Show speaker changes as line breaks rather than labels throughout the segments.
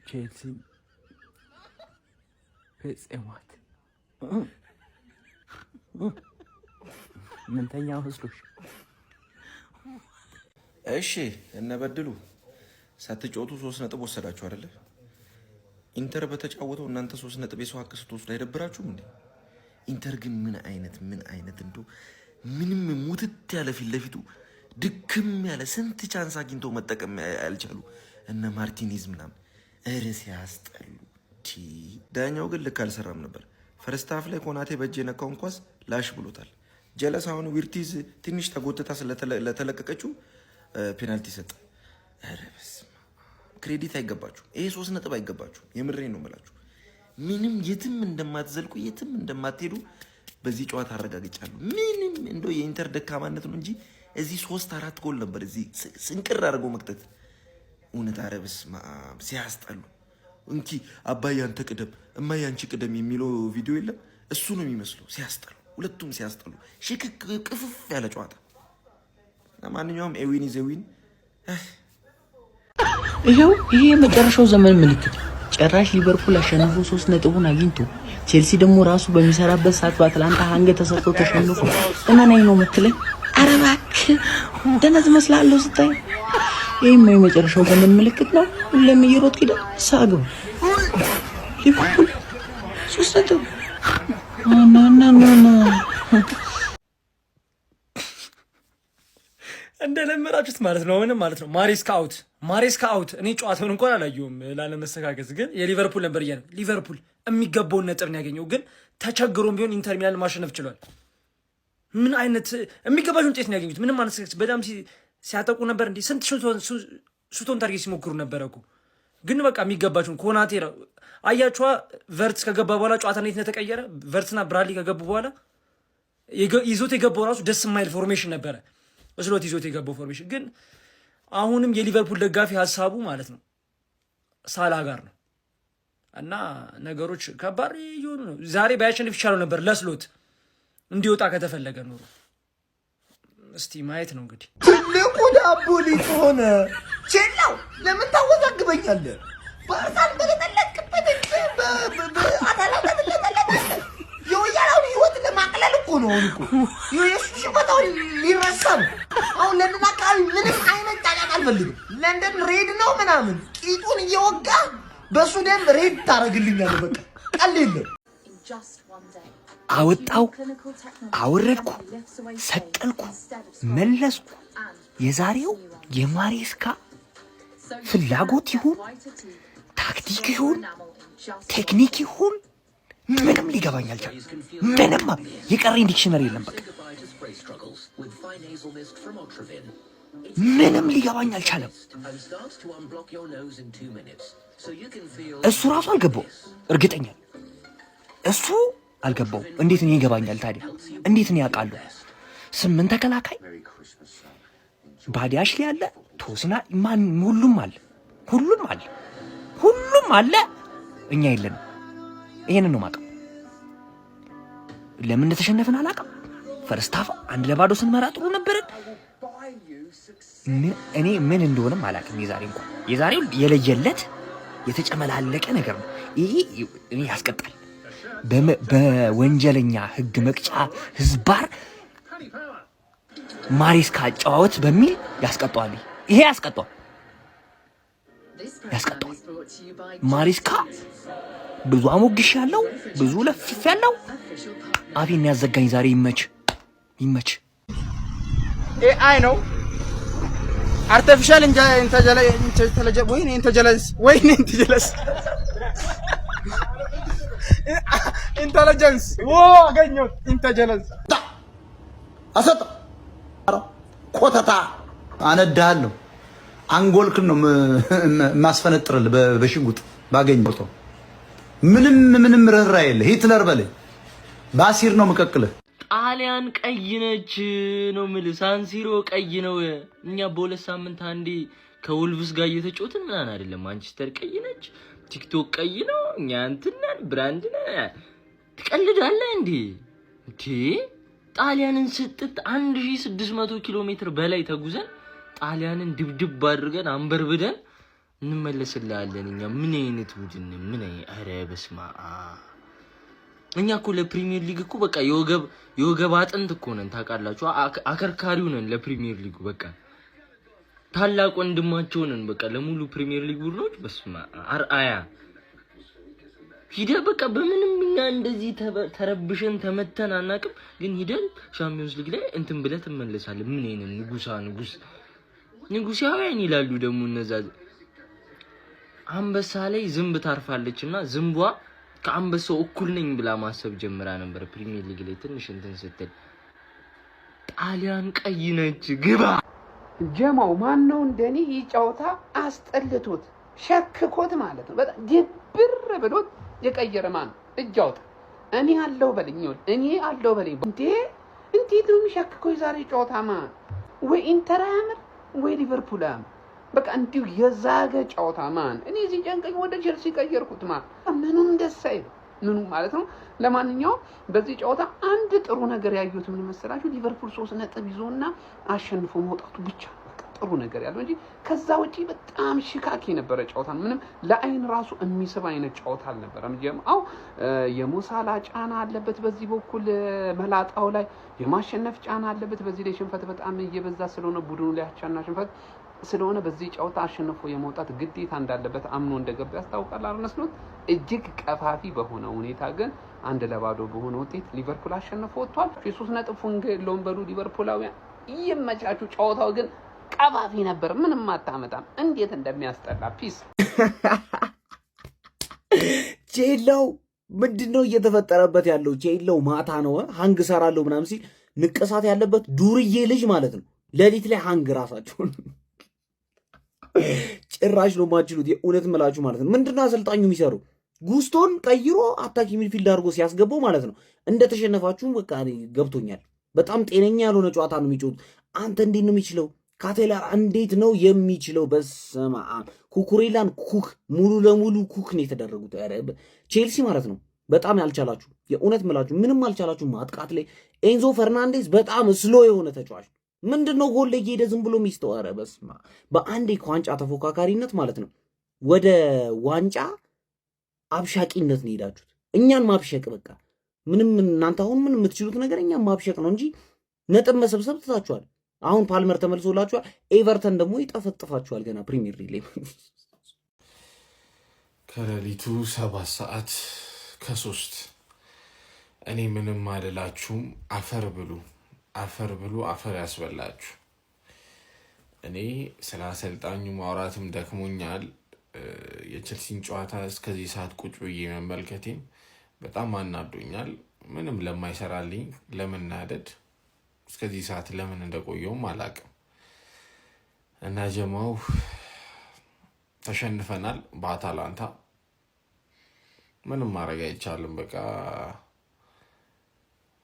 ቼልሲ ፈጽሟት ምንተኛ መስሎሽ?
እሺ እነበድሉ ሳትጫወቱ 3 ነጥብ ወሰዳችሁ አይደለ? ኢንተር በተጫወተው እናንተ 3 ነጥብ የሰው ሀቅ ስትወስዱ አይደብራችሁም እንዴ? ኢንተር ግን ምን አይነት እንደው ምንም ሙትት ያለ ፊት ለፊቱ ድክም ያለ ስንት ቻንስ አግኝቶ መጠቀም ያልቻሉ እነ ማርቲኔዝ ምናምን እርስ ያስጠሉ። ዳኛው ግን ልክ አልሰራም ነበር። ፈርስት ሃፍ ላይ ኮናቴ በእጅ የነካውን ኳስ ላሽ ብሎታል። ጀለስ አሁን ዊርቲዝ ትንሽ ተጎትታ ስለተለቀቀችው ፔናልቲ ሰጠ። ኧረ በስመ አብ ክሬዲት አይገባችሁ። ይሄ 3 ነጥብ አይገባችሁ። የምሬን ነው የምላችሁ። ምንም የትም እንደማትዘልቁ የትም እንደማትሄዱ በዚህ ጨዋታ አረጋግጫለሁ። ምንም እንደው የኢንተር ደካማነት ነው እንጂ እዚህ 3-4 ጎል ነበር እዚህ ስንቅር አድርገው መክተት። እውነት ኧረ በስመ አብ ሲያስጠሉ። እንኪ አባዬ አንተ ቅደም እማዬ አንቺ ቅደም የሚለው ቪዲዮ የለም እሱ ነው የሚመስለው። ሲያስጠሉ፣ ሁለቱም ሲያስጠሉ። ሽክክ ቅፍፍ ያለ ጨዋታ። ለማንኛውም ኤዊን ዘዊን
ይሄው ይሄ የመጨረሻው ዘመን ምልክት። ጭራሽ ሊቨርፑል አሸንፎ 3 ነጥቡን አግኝቶ ቼልሲ ደግሞ ራሱ በሚሰራበት ሰዓት በአትላንታ አንገ ተሰርቶ ተሸንፎ እመናኝ ነው የምትለኝ? ኧረ እባክህ ደህና ትመስላለህ ስታይ። ይሄም የመጨረሻው ዘመን ምልክት ነው። ሁሌም እየሮጥክ ሄደ ሳግብ ሊቨርፑል 3 ነጥብ ና
እንደለመዳችሁት ማለት ነው። ምንም ማለት ነው። ማሬስካ አውት። እኔ ጨዋታውን እንኳን አላየሁም ላለመሰጋገዝ፣ ግን የሊቨርፑል ነበር እያለ ሊቨርፑል የሚገባውን ነጥብ ነው ያገኘው። ግን ተቸግሮም ቢሆን ኢንተር ሚላን ማሸነፍ ችሏል። ምን አይነት የሚገባቸውን ውጤት ነው ያገኙት? ምንም ማለት በጣም ሲያጠቁ ነበር እንዴ! ስንት ሹቶን ታርጌት ሲሞክሩ ነበረ እኮ። ግን በቃ የሚገባቸውን ኮናቴ አያችኋ። ቨርትስ ከገባ በኋላ ጨዋታ እንዴት እንደተቀየረ። ቨርትስና ብራድሊ ከገቡ በኋላ ይዞት የገባው ራሱ ደስ የማይል ፎርሜሽን ነበረ እስሎት ይዞት የገባው ፎርሜሽን። ግን አሁንም የሊቨርፑል ደጋፊ ሀሳቡ ማለት ነው ሳላ ጋር ነው እና ነገሮች ከባድ እየሆኑ ነው። ዛሬ ባያሸንፍ ይቻለው ነበር ለስሎት እንዲወጣ ከተፈለገ ኖሮ። እስቲ ማየት ነው እንግዲህ።
ትልቁ ዳቦ ሊጥ ሆነ ቼላው። ለምን ታወዛግበኛለህ? ባርሳን በተለቀቀበት የወያላውን ህይወት ለማቅለል እኮ ነው እኮ የሱሽ ቦታው ሊረሳ ነው። አሁን ለንደን አካባቢ ምንም አይነት ጫጫታ አልፈልግም። ለንደን ሬድ ነው ምናምን ቂጡን እየወጋ በሱ ደም ሬድ ታረግልኛለህ። በቃ ቀል የለም።
አወጣው፣ አወረድኩ፣ ሰቀልኩ፣ መለስኩ። የዛሬው የማሬስካ ፍላጎት ይሁን ታክቲክ ይሁን ቴክኒክ ይሁን ምንም ሊገባኝ አልቻለም። ምንም የቀረኝ ዲክሽነሪ የለም። በቃ ምንም ሊገባኝ አልቻለም። እሱ ራሱ አልገባው፣ እርግጠኛ እሱ አልገባው። እንዴት ነው ይገባኛል ታዲያ? እንዴት ነው ያውቃለሁ? 8 ተከላካይ ባዲያሽ ላይ አለ፣ ቶስና ማን ሁሉም አለ። እኛ የለንም። ይሄንን ነው ማቀም። ለምን እንደተሸነፍን አላውቅም። ፈርስት ሃፍ 1-0 ስንመራ ጥሩ ነበርን። እኔ ምን እንደሆነም አላውቅም። የዛሬው የለየለት የተጨመላለቀ ነገር ነው። ይሄ እኔ ያስቀጣል። በወንጀለኛ ህግ መቅጫ ህዝባር ማሬስካ አጨዋወት በሚል ያስቀጣዋል። ይሄ ያስቀጣዋል። ማሬስካ ብዙ አሞግሽ ያለው ብዙ ለፍፍ ያለው አፌን ያዘጋኝ ዛሬ። ይመች
ኤአይ ነው አርቲፊሻል ኢንተለጀንስ አገኘሁት። ኢንተለጀንስ
አሰጣ ኮተታ አነዳለሁ። አንጎልክን ነው ማስፈነጥርልህ በሽጉጥ ባገኘው። ምንም ርህራሄ የለ። ሂትለር በለኝ ባሲር ነው መቀቅልህ።
ጣሊያን ቀይ ነች ነው የምልህ። ሳንሲሮ ቀይ ነው። እኛ በሁለት ሳምንት አንዴ ከወልቭስ ጋር እየተጫወትን ምናምን አይደለም። ማንቸስተር ቀይ ነች፣ ቲክቶክ ቀይ ነው። እኛ እንትናን ብራንድ ነን። ትቀልዳለህ እንዴ? ጣሊያንን ስጥት 1600 ኪሎ ሜትር በላይ ተጉዘን ጣሊያንን ድብድብ አድርገን አንበርብደን እንመለስልሃለን። እኛ ምን አይነት ቡድን ምን አረ በስማ እኛ እኮ ለፕሪሚየር ሊግ እኮ በቃ የወገብ አጥንት እኮ ነን ታውቃላችሁ። አከርካሪው ነን ለፕሪሚየር ሊጉ በቃ ታላቅ ወንድማቸው ነን በቃ ለሙሉ ፕሪሚየር ሊግ ቡድኖች በስማ አርአያ ሂደህ በቃ በምንም እኛ እንደዚህ ተረብሸን ተመተን አናውቅም። ግን ሂደን ሻምፒዮንስ ሊግ ላይ እንትን ብለህ ትመለሳለህ። ምን አይነት ንጉሳውያን ይላሉ ደግሞ እነዛ። አንበሳ ላይ ዝንብ ታርፋለችና ዝንቧ ከአንበሳው እኩል ነኝ ብላ ማሰብ ጀምራ ነበር። ፕሪሚየር ሊግ ላይ ትንሽ እንትን ስትል ጣሊያን ቀይ ነች ግባ
ጀማው ማን ነው እንደኔ ይጫውታ አስጠልቶት ሸክኮት ማለት ነው። በጣም ድብር ብሎት የቀየረ ማን እጃውታ እኔ አለው በልኝ እንዴት ነው የሚሸክከው? ዛሬ ጨዋታማ ወይ ኢንተር አያምር ወይ ሊቨርፑል አያምር። በቃ እንዲሁ የዛገ ጨዋታ ማን እኔ እዚህ ጨንቀኝ ወደ ቼልሲ ቀየርኩት ምኑም ደስ አይልም ምኑ ማለት ነው። ለማንኛውም በዚህ ጨዋታ አንድ ጥሩ ነገር ያዩት ምን መሰላችሁ? ሊቨርፑል 3 ነጥብ ይዞና አሸንፎ መውጣቱ ብቻ ጥሩ ነገር ያለው እንጂ ከዛ ውጪ በጣም ሽካክ የነበረ ጨዋታ ምንም ለአይን ራሱ የሚስብ አይነት ጨዋታ አልነበረም። ጀምአው የሙሳላ ጫና አለበት በዚህ በኩል መላጣው ላይ የማሸነፍ ጫና አለበት በዚህ ላይ ሽንፈት በጣም እየበዛ ስለሆነ ቡድኑ ላይ አቻና ሽንፈት ስለሆነ በዚህ ጨዋታ አሸንፎ የመውጣት ግዴታ እንዳለበት አምኖ እንደገባ ያስታውቃል። አርነ ስሎት እጅግ ቀፋፊ በሆነ ሁኔታ ግን 1-0 በሆነ ውጤት ሊቨርፑል አሸንፎ ወጥቷል። የ3 ነጥብ ፉንገሎን በሉ ሊቨርፑላውያን ይመቻቹ። ጨዋታው ግን ቀፋፊ ነበር። ምንም አታመጣም። እንዴት እንደሚያስጠላ ፒስ
ቼላው ምንድነው እየተፈጠረበት ያለው? ቼላው ማታ ነው ሃንግ ሰራለው ምናምን ሲል ንቀሳት ያለበት ዱርዬ ልጅ ማለት ነው። ሌሊት ላይ ሃንግ ራሳቸውን ጭራሽ ነው ማችሉት። የእውነት ምላችሁ ማለት ነው። ምንድነው አሰልጣኙ የሚሰሩ ጉስቶን ቀይሮ አታኪ ሚድፊልድ አድርጎ ሲያስገባው ማለት ነው። እንደተሸነፋችሁ በቃ ገብቶኛል። በጣም ጤነኛ ያልሆነ ጨዋታ ነው የሚጫወቱት። አንተ እንዴት ነው የሚችለው? ካቴላር እንዴት ነው የሚችለው? በስመ አብ ኩኩሬላን ኩክ ሙሉ ለሙሉ ኩክ ነው የተደረጉት። ቼልሲ ማለት ነው በጣም ያልቻላችሁ የእውነት ምላችሁ ምንም አልቻላችሁ። ማጥቃት ላይ ኤንዞ ፈርናንዴዝ በጣም ስሎ የሆነ ተጫዋች ምንድነው ጎል ላይ ሄደ ዝም ብሎ የሚስተው። ኧረ በስመ አብ በአንዴ ከዋንጫ ተፎካካሪነት ማለት ነው ወደ ዋንጫ አብሻቂነት ነው ሄዳችሁት። እኛን ማብሸቅ በቃ ምንም እናንተ አሁን ምን የምትችሉት ነገር እኛን ማብሸቅ ነው እንጂ ነጥብ መሰብሰብ ትታችኋል። አሁን ፓልመር ተመልሶላችኋል። ኤቨርተን ደግሞ ይጠፈጥፋችኋል ገና ፕሪሚየር ሊግ ላይ
ከሌሊቱ 7 ሰዓት ከ3 እኔ ምንም አልላችሁም። አፈር ብሉ አፈር ያስበላችሁ። እኔ ስለ አሰልጣኙ ማውራትም ደክሞኛል። የቼልሲን ጨዋታ እስከዚህ ሰዓት ቁጭ ብዬ መመልከቴም በጣም አናዶኛል። ምንም ለማይሰራልኝ ለመናደድ እስከዚህ ሰዓት ለምን እንደቆየውም አላውቅም። እና ጀማው ተሸንፈናል በአታላንታ ምንም ማድረግ አይቻልም። በቃ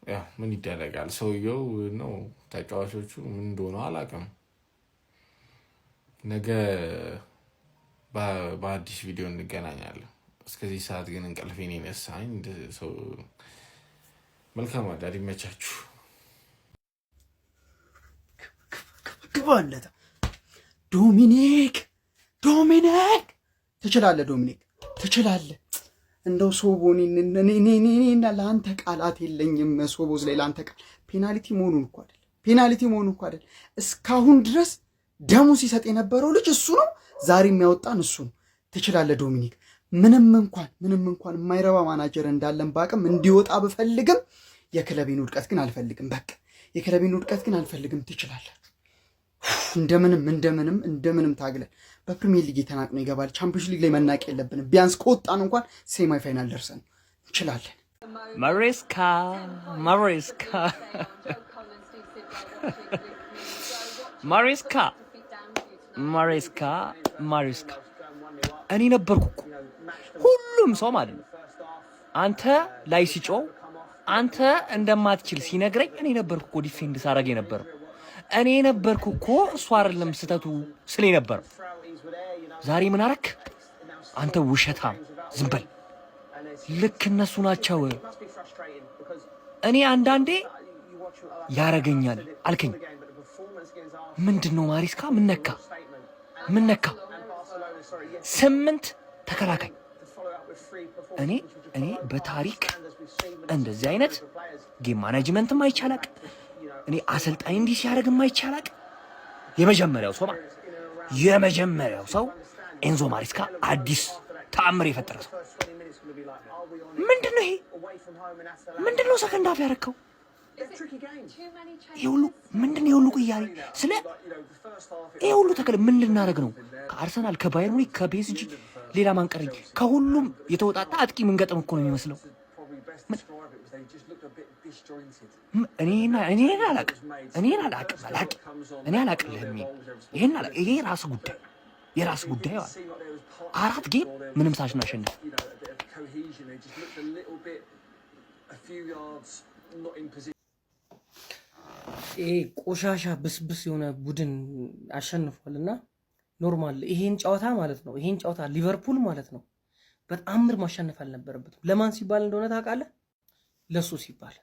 ያ ምን ይደረጋል? ሰውየው ነው ተጫዋቾቹ ምን እንደሆነ አላውቅም። ነገ በአዲስ ቪዲዮ እንገናኛለን። እስከዚህ ሰዓት ግን እንቅልፌን የነሳኝ ሰው መልካም አዳር ይመቻችሁ።
ግባለታ ዶሚኒክ ትችላለህ። ዶሚኒክ ትችላለህ። እንደው ሶቦኒ እኔና ለአንተ ቃላት የለኝም። ሶቦዝ ላይ ለአንተ ቃል ፔናልቲ መሆኑን እኮ አይደል እስካሁን ድረስ ደሙ ሲሰጥ የነበረው ልጅ እሱ ነው። ዛሬ የሚያወጣን እሱ ነው። ትችላለህ ዶሚኒክ። ምንም እንኳን የማይረባ ማናጀር እንዳለን ባቅም እንዲወጣ ብፈልግም የክለቤን ውድቀት ግን አልፈልግም። በቃ የክለቤን ውድቀት ግን አልፈልግም። ትችላለህ። እንደምንም ታግለን በፕሪሚየር ሊግ የተናቅነው ይገባል። ቻምፒዮንስ ሊግ ላይ መናቅ የለብንም። ቢያንስ ከወጣን እንኳን ሴማይ ፋይናል ደርሰን እንችላለን።
ማሬስካ እኔ ነበርኩ እኮ ሁሉም ሰው ማለት ነው አንተ ላይ ሲጮህ አንተ እንደማትችል ሲነግረኝ እኔ ነበርኩ እኮ ዲፌንድ ሳረግ የነበረው እኔ ነበርኩ እኮ እሱ አይደለም ስተቱ ስለ ነበረው። ዛሬ ምን አረክ አንተ ውሸታም? ዝም በል። ልክ እነሱ ናቸው። እኔ አንዳንዴ ያረገኛል አልከኝ። ምንድነው ማሪስካ? ምን ነካ? 8 ተከላካይ። እኔ በታሪክ እንደዚህ አይነት ጌም ማኔጅመንትም አይቻላቅ፣ እኔ አሰልጣኝ እንዲህ ሲያደርግም አይቻላቅ። የመጀመሪያው ሰው ኤንዞ ማሪስካ አዲስ ተአምር የፈጠረ ሰው። ምንድነው ይሄ? ምንድነው ሰከንድ ሃፍ ያረከው? ይሁሉ ምንድነው? ይሁሉ ቅያሬ ስለ ይሁሉ ተከለ ምን ልናደርግ ነው? ከአርሰናል ከባየር ሙኒክ ከፒኤስጂ ሌላ ማንቀረኝ ከሁሉም የተወጣጣ አጥቂ መንገጥም እኮ ነው የሚመስለው። እኔ አላቅልህም። ይሄ የራስ ጉዳይ ዋል 4 ጌም ምንም ሳናሸንፍ
ይሄ ቆሻሻ ብስብስ የሆነ ቡድን አሸንፏል እና ኖርማል ይሄን ጨዋታ ማለት ነው። ይሄን ጨዋታ ሊቨርፑል ማለት ነው በጣምር ማሸነፍ አልነበረበትም። ለማን ሲባል እንደሆነ ታውቃለህ? ለሱ ሲባል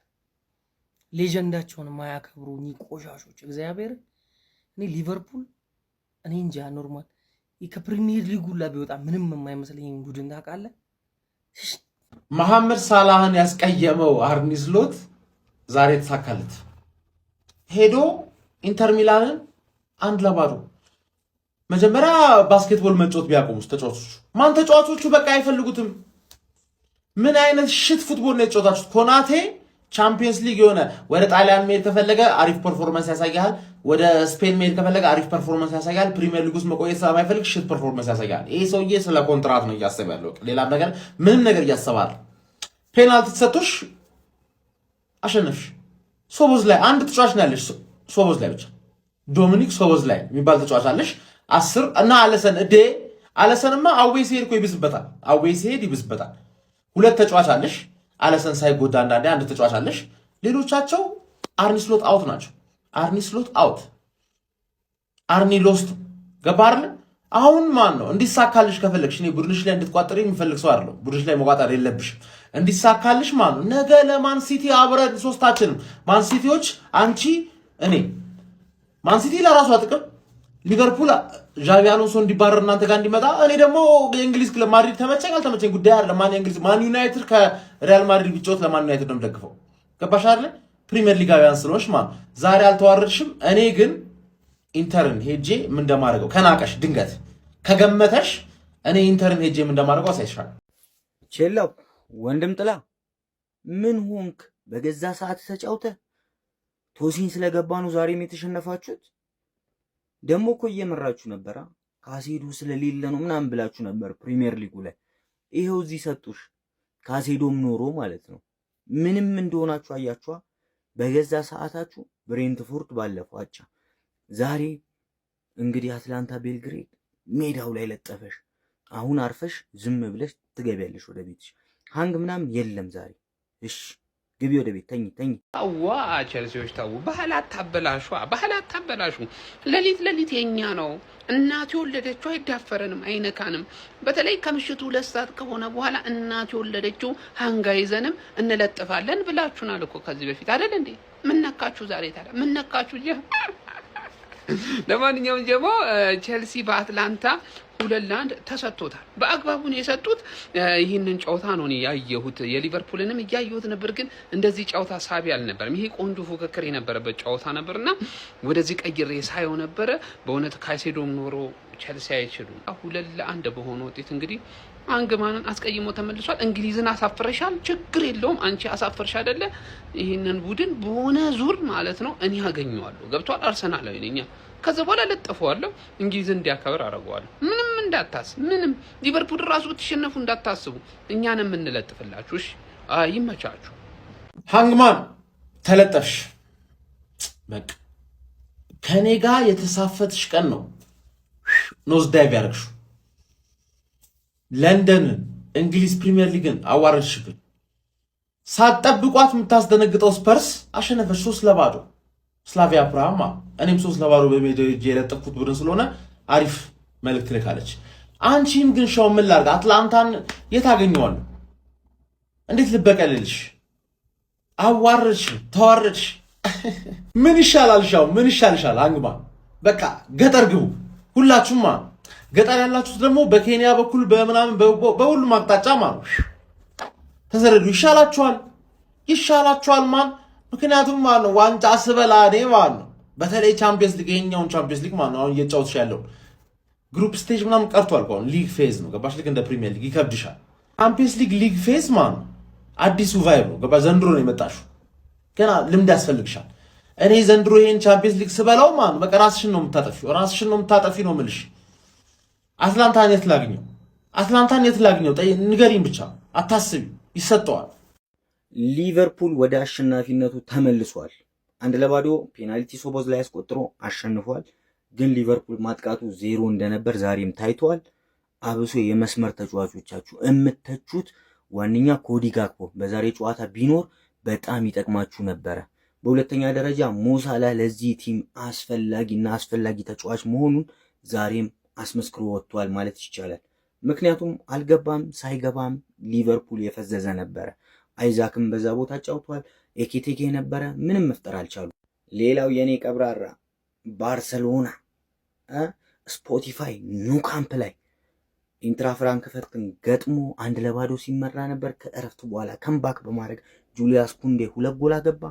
ሌጀንዳቸውን ማያከብሩ ቆሻሾች እግዚአብሔር። እኔ ሊቨርፑል እኔ እንጃ ኖርማል ከፕሪሚየር ሊጉ ላይ ቢወጣ ምንም የማይመስለኝ ቡድን ታውቃለህ?
መሐመድ ሳላህን ያስቀየመው አርኒ ስሎት ዛሬ ተሳካለት። ሄዶ ኢንተር ሚላንን 1-0 መጀመሪያ ባስኬትቦል መጫወት ቢያቆሙስ ተጫዋቾቹ በቃ አይፈልጉትም። ምን አይነት ሽት ፉትቦል ነው የተጫወታችሁት? ኮናቴ ቻምፒየንስ ሊግ የሆነ ወደ ጣሊያን መሄድ ከፈለገ አሪፍ ፐርፎርማንስ ያሳያል። ወደ ስፔን መሄድ ከፈለገ አሪፍ ፐርፎርማንስ ያሳያል። ፕሪሚየር ሊግ ውስጥ መቆየት ስለማይፈልግ ሽት ፐርፎርማንስ ያሳያል። ይሄ ሰውዬ ስለ ኮንትራት ነው እያሰበ ያለው፣ ሌላ ነገር ምንም ነገር እያሰባል። ፔናልቲ ተሰጥቶሽ አሸነፍሽ። ሶቦዝ ላይ አንድ ተጫዋች ነው ያለሽ፣ ሶቦዝ ላይ ብቻ ዶሚኒክ ሶቦዝ ላይ የሚባል ተጫዋች አለሽ 10 እና አለሰንማ አዌይ ሲሄድ እኮ ይብስበታል። አዌይ ሲሄድ ይብስበታል። 2 ተጫዋች አለሽ። አለሰን ሳይጎዳ አንዳንዴ አንድ ተጫዋች አለሽ። ሌሎቻቸው አርኒ ስሎት አውት ናቸው። አርኒ ስሎት አውት፣ አርኒ ሎስት። ገባህ? አሁን ማን ነው እንዲሳካልሽ ከፈለግሽ፣ እኔ ቡድንሽ ላይ እንድትቋጠሪ የሚፈልግ ሰው አይደለም። ቡድንሽ ላይ መቋጠር የለብሽም። እንዲሳካልሽ ማን ነው ነገ ለማን ሲቲ አብረን ሶስታችንም ማን ሲቲዎች፣ አንቺ፣ እኔ ማን ሲቲ ለራሷ ጥቅም ሊቨርፑል ዣቪ አሎንሶ እንዲባረር እናንተ ጋር እንዲመጣ፣ እኔ ደግሞ የእንግሊዝ ክለብ ማድሪድ ተመቸኝ አልተመቸኝ ጉዳይ አይደለም። ማን ዩናይትድ ከሪያል ማድሪድ ቢጫወት ለማን ዩናይትድ ነው የምደግፈው። ገባሽ አይደል? ፕሪሚየር ሊጋውያን ስለሆንሽ ማለት ዛሬ አልተዋረድሽም። እኔ ግን ኢንተርን ሄጄ ምን እንደማደርገው ከናቀሽ፣ ድንገት ከገመተሽ እኔ ኢንተርን ሄጄ ምን እንደማደርገው አሳይሻለሁ።
ቼላው ወንድም ጥላ ምን ሆንክ? በገዛ ሰዓት ተጫውተህ ቶሲን ስለገባ ነው ዛሬም የተሸነፋችሁት። ደግሞ እኮ እየመራችሁ ነበራ። ካሴዶ ስለሌለ ነው ምናምን ብላችሁ ነበር ፕሪሚየር ሊጉ ላይ። ይሄው እዚህ ሰጡሽ። ካሴዶም ኖሮ ማለት ነው። ምንም እንደሆናችሁ አያችኋ። በገዛ ሰዓታችሁ ብሬንትፎርድ ባለፈው አቻ። ዛሬ እንግዲህ አትላንታ ቤልግሬድ ሜዳው ላይ ለጠፈሽ። አሁን አርፈሽ ዝም ብለሽ ትገቢያለሽ ወደ ቤትሽ። ሃንግ ምናምን የለም ዛሬ። እሺ ግቢ ወደ ቤት ተኝ።
አዋ ቸልሲዎች ታው ባህል አታበላሹ። ሌሊት የኛ ነው። እናት የወለደችው አይዳፈረንም አይነካንም። በተለይ ከምሽቱ 2 ሰዓት ከሆነ በኋላ እናት የወለደችው ሃንጋ ይዘንም እንለጥፋለን ብላችሁናል እኮ ከዚህ በፊት አይደል እንዴ? ምን ነካችሁ ዛሬ ታዲያ? ምን ነካችሁ? ለማንኛውም ጀሞ ቸልሲ በአትላንታ 2-1 ተሰጥቶታል። በአግባቡ ነው የሰጡት። ይህንን ጨዋታ ነው ያየሁት። የሊቨርፑልንም እያየሁት ነበር፣ ግን እንደዚህ ጨዋታ ሳቢ አልነበረም። ይሄ ቆንጆ ፉክክር የነበረበት ጨዋታ ነበርና ወደዚህ ቀይሬ ሳየው ነበረ። በእውነት ካይሴዶም ኖሮ ቸልሲ አይችሉም። 2-1 በሆነ ውጤት እንግዲህ አንግማንን አስቀይሞ ተመልሷል። እንግሊዝን አሳፍረሻል፣ ችግር የለውም አንቺ አሳፍርሽ አይደለ? ይህንን ቡድን በሆነ ዙር ማለት ነው እኔ አገኘዋለሁ። ገብቷል? አርሰናላዊ ነኝ። ከዛ በኋላ ለጥፈዋለሁ፣ እንግሊዝን እንዲያከብር አደርገዋለሁ። ምንም እንዳታስብ፣ ምንም ሊቨርፑል ራሱ ብትሸነፉ እንዳታስቡ፣ እኛንም እንለጥፍላችሁ። እሺ ይመቻችሁ።
ሃንግማን ተለጠፍሽ። በቃ ከኔ ጋር የተሳፈትሽ ቀን ነው ኖዝ ዳይቭ ያደረግሽው። ለንደንን፣ እንግሊዝ ፕሪሚየር ሊግን አዋረድሽብን። ሳትጠብቋት የምታስደነግጠው ስፐርስ አሸነፈሽ 3-0 ስላቪያ ፕራሃ። እኔም 3-0 በሜዳው የለጠፍኩት ቡድን ስለሆነ አሪፍ መልእክት ልካለች። አንቺም ግን ሻው ምን ላድርግ? አትላንታን የት አገኘዋለሁ? እንዴት ልበቀልልሽ? አዋረድሽ፣ ተዋረድሽ። ምን ይሻላል? ሻው ምን ይሻልሻል? አንግማ በቃ ገጠር ግቡ ሁላችሁማ። ገጠር ያላችሁት ደግሞ በኬንያ በኩል በምናምን በሁሉም አቅጣጫ ማለት ተሰደዱ ይሻላችኋል ማን ምክንያቱም ማለት ነው ዋንጫ ስበላ እኔ ማለት ነው በተለይ ቻምፒየንስ ሊግ የኛውን ቻምፒየንስ ሊግ ማለት ነው አሁን እየጫወትሽ ያለው ግሩፕ ስቴጅ ምናምን ቀርቷል እኮ ሊግ ፌዝ ነው ገባሽ ልክ እንደ ፕሪሚየር ሊግ ይከብድሻል ቻምፒየንስ ሊግ ፌዝ ማለት ነው አዲሱ ቫይብ ነው ገባ ዘንድሮ ነው የመጣሽው ገና ልምድ ያስፈልግሻል እኔ ዘንድሮ ይሄን ቻምፒየንስ ሊግ ስበላው ማለት ነው በቃ ራስሽን ነው የምታጠፊ ነው የምልሽ አትላንታን የት ላግኘው ንገሪኝ ብቻ አታስቢ ይሰጠዋል
ሊቨርፑል ወደ አሸናፊነቱ ተመልሷል 1-0 ፔናልቲ ሶቦዝ ላይ አስቆጥሮ አሸንፏል ግን ሊቨርፑል ማጥቃቱ ዜሮ እንደነበር ዛሬም ታይቷል አብሶ የመስመር ተጫዋቾቻችሁ እምተቹት ዋንኛ ኮዲ ጋክፖ በዛሬ ጨዋታ ቢኖር በጣም ይጠቅማችሁ ነበር በሁለተኛ ደረጃ ሞሳላ ለዚህ ቲም አስፈላጊ ተጫዋች መሆኑን ዛሬም አስመስክሮ ወጥቷል ማለት ይቻላል ምክንያቱም አልገባም ሳይገባም ሊቨርፑል የፈዘዘ ነበር አይዛክም በዛ ቦታ ጫውቷል ኤኬቴኬ ነበረ ምንም መፍጠር አልቻሉ ሌላው የኔ ቀብራራ ባርሰሎና ስፖቲፋይ ኑ ካምፕ ላይ ኢንትራ ፍራንክፈርትን ገጥሞ 1-0 ሲመራ ነበር ከእረፍት በኋላ ከምባክ በማድረግ ጁሊያስ ኩንዴ 2 ጎል አገባ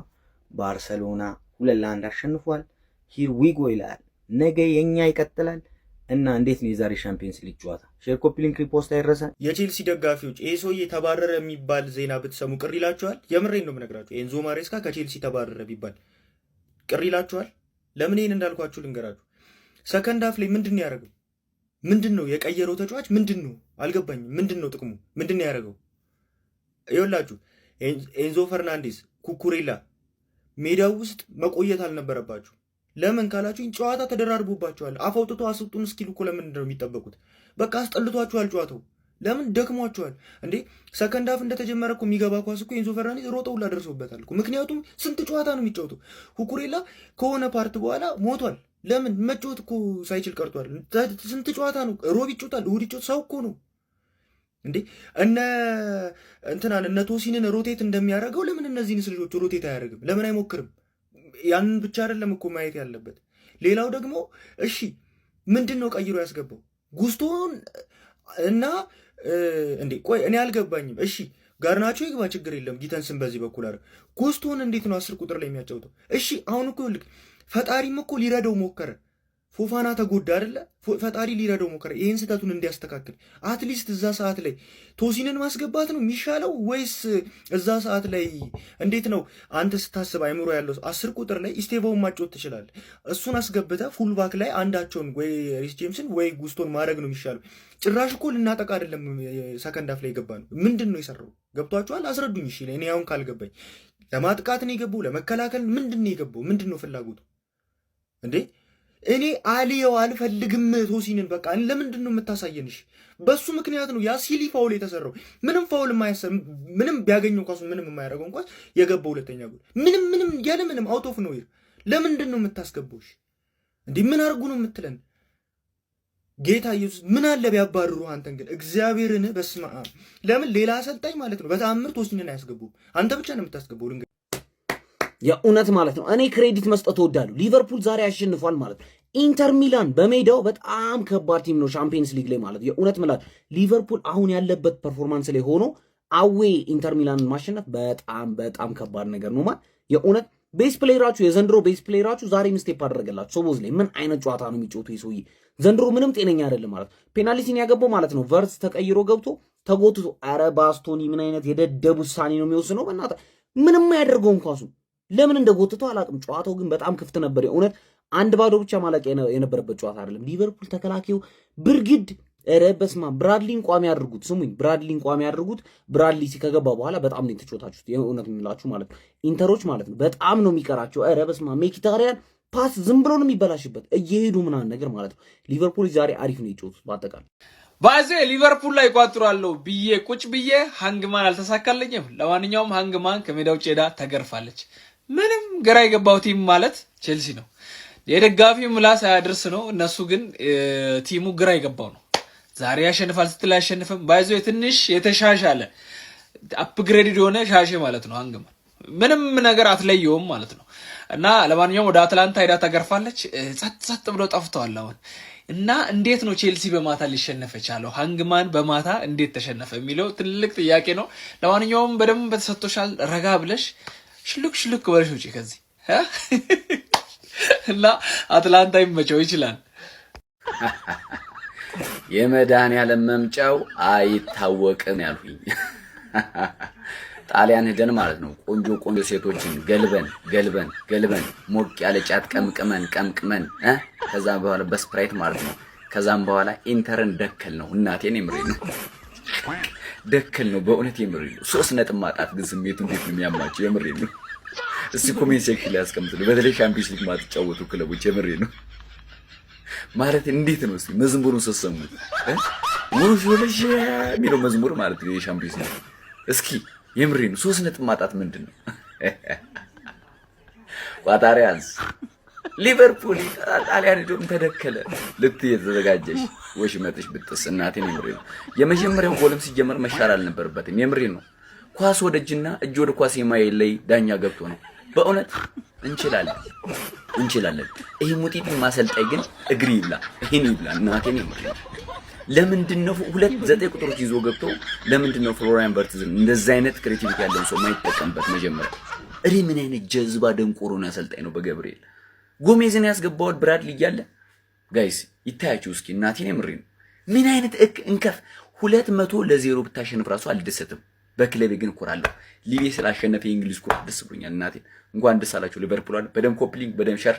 ባርሰሎና 2-1 አሸንፏል ሂር ዊ ጎ ይላል ነገ የኛ ይቀጥላል እና እንዴት ነው የዛሬ ሻምፒየንስ ሊግ ጨዋታ ሼር ኮፒ ሊንክ ሪፖስት አይረሳ
የቼልሲ ደጋፊዎች ይሄ ሰውዬ ተባረረ የሚባል ዜና ብትሰሙ ቅር ይላችኋል የምሬን ነው የምነግራችሁ ኤንዞ ማሬስካ ከቼልሲ ተባረረ ቢባል ቅር ይላችኋል ለምን ይሄን እንዳልኳችሁ ልንገራችሁ ሰከንድ ሃፍ ላይ ምንድነው ያደረገው ምንድነው የቀየረው ተጫዋች ምንድነው አልገባኝም ምንድነው ጥቅሙ ምንድነው ያደረገው ይኸውላችሁ ኤንዞ ፈርናንዴዝ ኩኩሬላ ሜዳው ውስጥ መቆየት አልነበረባችሁ ለምን ካላችሁ ጨዋታ ተደራርቦባችኋል አፋውጥቶ አስጡን እስኪሉ እኮ ለምን እንደው የሚጠበቁት በቃ አስጠልቷችኋል ጨዋታው ለምን ደክሟችኋል እንዴ ሰከንድ ሃፍ እንደተጀመረ እኮ የሚገባ ኳስ እኮ ኤንዞ ፈርናንዴዝ ሮጠው ደርሶበታል እኮ ምክንያቱም ስንት ጨዋታ ነው የሚጫወተው ኩኩሬላ ከሆነ ፓርት በኋላ ሞቷል ለምን መጫወት እኮ ሳይችል ቀርቷል ስንት ጨዋታ ነው ሮብ ይጫወታል እሑድ ይጫወት ሰው እኮ ነው እንዴ እነ ቶሲንን ሮቴት እንደሚያደርገው ለምን እነዚህን ልጆች ሮቴት አያደርግም ለምን አይሞክርም ያንን ብቻ አይደለም እኮ ማየት ያለበት ሌላው ደግሞ እሺ ምንድነው ቀይሮ ያስገባው ጉስቶን እና እንዴ ቆይ እኔ አልገባኝም እሺ ጋርናቾ ይግባ ችግር የለም ጊተንስን በዚህ በኩል አይደል ጉስቶን እንዴት ነው 10 ቁጥር ላይ የሚያጫውተው እሺ አሁን እኮ ፈጣሪም እኮ ሊረዳው ሞከረ ፎፋና ተጎዳ አይደለ ፈጣሪ ሊረዳው ሞከረ ይሄን ስህተቱን እንዲያስተካክል አትሊስት እዛ ሰዓት ላይ ቶሲንን ማስገባት ነው የሚሻለው ወይስ እዛ ሰዓት ላይ እንዴት ነው አንተ ስታስብ አይምሮ ያለው 10 ቁጥር ላይ ኢስቴቫውን ማጫወት ትችላለህ እሱን አስገብተህ ፉል ባክ ላይ አንዳቸውን ወይ ሪስ ጄምስን ወይ ጉስቶን ማድረግ ነው የሚሻለው ጭራሽ እኮ ልናጠቃ አይደለም ሰከንድ ሃፍ ላይ ገባ ነው ምንድነው የሰራው ገብቷችኋል አስረዱኝ እሺ እኔ አሁን ካልገባኝ ለማጥቃት ነው የገባው ለመከላከል ምንድነው የገባው ምንድነው ፍላጎቱ እንዴ እኔ አሊየው አልፈልግም ቶሲንን በቃ ለምንድን ነው የምታሳየንሽ በሱ ምክንያት ነው ያ ሲሊ ፋውል የተሰራው ምንም ፋውል የማያሰብ ምንም ቢያገኘው ኳሱ ምንም የማያደርገው እንኳን የገባው ሁለተኛ ጎል ምንም ያለ ምንም አውት ኦፍ ኖዌር ለምንድን ነው የምታስገባውሽ እንዴ ምን አርጉ ነው የምትለን ጌታ ኢየሱስ ምን አለ ቢያባርሩ አንተን ግን እግዚአብሔርን በስመ አብ ለምን ሌላ አሰልጣኝ ማለት ነው በተአምር ቶሲንን አያስገቡ አንተ ብቻ ነው የምታስገባው
የእውነት ማለት ነው እኔ ክሬዲት መስጠት እወዳለሁ ሊቨርፑል ዛሬ ያሸንፏል ማለት ነው ኢንተር ሚላን በሜዳው በጣም ከባድ ቲም ነው ቻምፒየንስ ሊግ ላይ ማለት የእውነት ማለት ሊቨርፑል አሁን ያለበት ፐርፎርማንስ ላይ ሆኖ አዌ ኢንተር ሚላንን ማሸነፍ በጣም ከባድ ነገር ነው ማለት የእውነት ቤስ ፕሌየራችሁ የዘንድሮ ቤስ ፕሌየራችሁ ዛሬ ሚስቴፕ አደረገላችሁ ሶቦዝ ላይ ምን አይነት ጨዋታ ነው የሚጫወቱ ይሰውይ ዘንድሮ ምንም ጤነኛ አይደለም ማለት ፔናልቲን ያገባው ማለት ነው ቨርስ ተቀይሮ ገብቶ ተጎትቶ አረ ባስቶኒ ምን አይነት የደደብ ውሳኔ ነው የሚወስነው በእናትህ ምንም ያደርገው እንኳን ለምን እንደጎተተው አላቅም ጨዋታው ግን በጣም ክፍት ነበር የእውነት 1-0 ብቻ ማለቅ የነበረበት ጨዋታ አይደለም ሊቨርፑል ተከላካዩ ብርግድ ረበስማ ብራድሊን ቋሚ ያድርጉት ስሙኝ ብራድሊን ቋሚ ያድርጉት ብራድሊ ሲከገባ በኋላ በጣም ነው የተጫወታችሁት የእውነት የሚላችሁ ማለት ነው ኢንተሮች ማለት ነው በጣም ነው የሚቀራቸው ረበስማ ሜኪታሪያን ፓስ ዝም ብሎ ነው የሚበላሽበት እየሄዱ ምናምን ነገር ማለት ነው ሊቨርፑል ዛሬ አሪፍ ነው የጨዋታው በአጠቃላይ
ባዜ ሊቨርፑል ላይ ቋጥሯለሁ ብዬ ቁጭ ብዬ ሃንግማን አልተሳካለኝም ለማንኛውም ሃንግማን ከሜዳው ሄዳ ተገርፋለች ምንም ግራ የገባው ቲም ማለት ቼልሲ ነው የደጋፊው ምላስ አያድርስ ነው እነሱ ግን ቲሙ ግራ የገባው ነው ዛሬ ያሸንፋል ስትል ያሸንፈም ባይዞ ትንሽ የተሻሻለ አፕግሬድ የሆነ ሻሼ ማለት ነው ሃንግማን ምንም ነገር አትለየውም ማለት ነው እና ለማንኛውም ወደ አትላንታ ሄዳ ተገርፋለች ጸጥ ብለው ጠፍተዋል አሁን እና እንዴት ነው ቼልሲ በማታ ሊሸነፍ የቻለው? ሃንግማን በማታ እንዴት ተሸነፈ የሚለው ትልቅ ጥያቄ ነው። ለማንኛውም በደንብ ተሰጥቶሻል። ረጋ ብለሽ ሽልክ በለሽ ውጪ ከዚህ እና አትላንታ ይመቸው ይችላል።
የመድኃኒዓለም መምጫው አይታወቅም ያልሁኝ ጣሊያን ሄደን ማለት ነው። ቆንጆ ሴቶችን ገልበን ሞቅ ያለ ጫት ቀምቅመን ከዛ በኋላ በስፕራይት ማለት ነው። ከዛም በኋላ ኢንተርን ደከል ነው። እናቴን የምሬ ነው ደከል ነው። በእውነት የምሬ ነው። 3 ነጥብ ማጣት ግን ስሜቱ እንዴት ነው የሚያማቸው? የምሬ ነው። እስቲ ኮሜንት ሴክሽን ላይ አስቀምጡልኝ። በተለይ ሻምፒዮንስ ሊግ ማትጫወቱ ክለቦች የምሬ ነው ማለት እንዴት ነው? እስቲ መዝሙሩን ስትሰሙ ሙሉ ሾለሽ የሚለው መዝሙር ማለት ነው የሻምፒዮንስ ሊግ። እስኪ የምሬ ነው 3 ነጥብ ማጣት ምንድን ነው? ቋጣሪያንስ ሊቨርፑል ጣሊያን ሄዶም ተደከለ ልትይ የተዘጋጀሽ ወሽመጥሽ ብጥስ እናቴን የምሬ ነው። የመጀመሪያው ጎልም ሲጀመር መሻር አልነበረበትም። የምሬ ነው። ኳስ ወደ እጅና እጅ ወደ ኳስ የማይለይ ዳኛ ገብቶ ነው። በእውነት እንችላለን። ይሄ ሙጢት ማሰልጣይ ግን እግሪ ይብላ ይሄን ይብላ እናቴን የምሬ ነው። ለምንድን ነው 2-9 ቁጥሮች ይዞ ገብቶ ለምንድን ነው ፍሎሪያን ቨርትዝን እንደዛ አይነት ክሬቲቪቲ ያለው ሰው ማይጠቀምበት? መጀመሪያ እኔ ምን አይነት ጀዝባ ደንቆሮ ነው አሰልጣኝ ነው። በገብርኤል ጎሜዝን ያስገባው ብራድሊ እያለ ጋይስ ይታያችሁ እስኪ እናቴን የምሬ ነው። ምን አይነት እንከፍ 200-0 ብታሸንፍ ራሱ አልደሰትም። በክለቤ ግን እኮራለሁ። ሊቤ ስላሸነፈ የእንግሊዝ ኩራት ደስ ብሎኛል። እናቴ እንኳን ደስ አላችሁ ሊቨርፑል። በደም ኮፕሊንግ በደም ሸር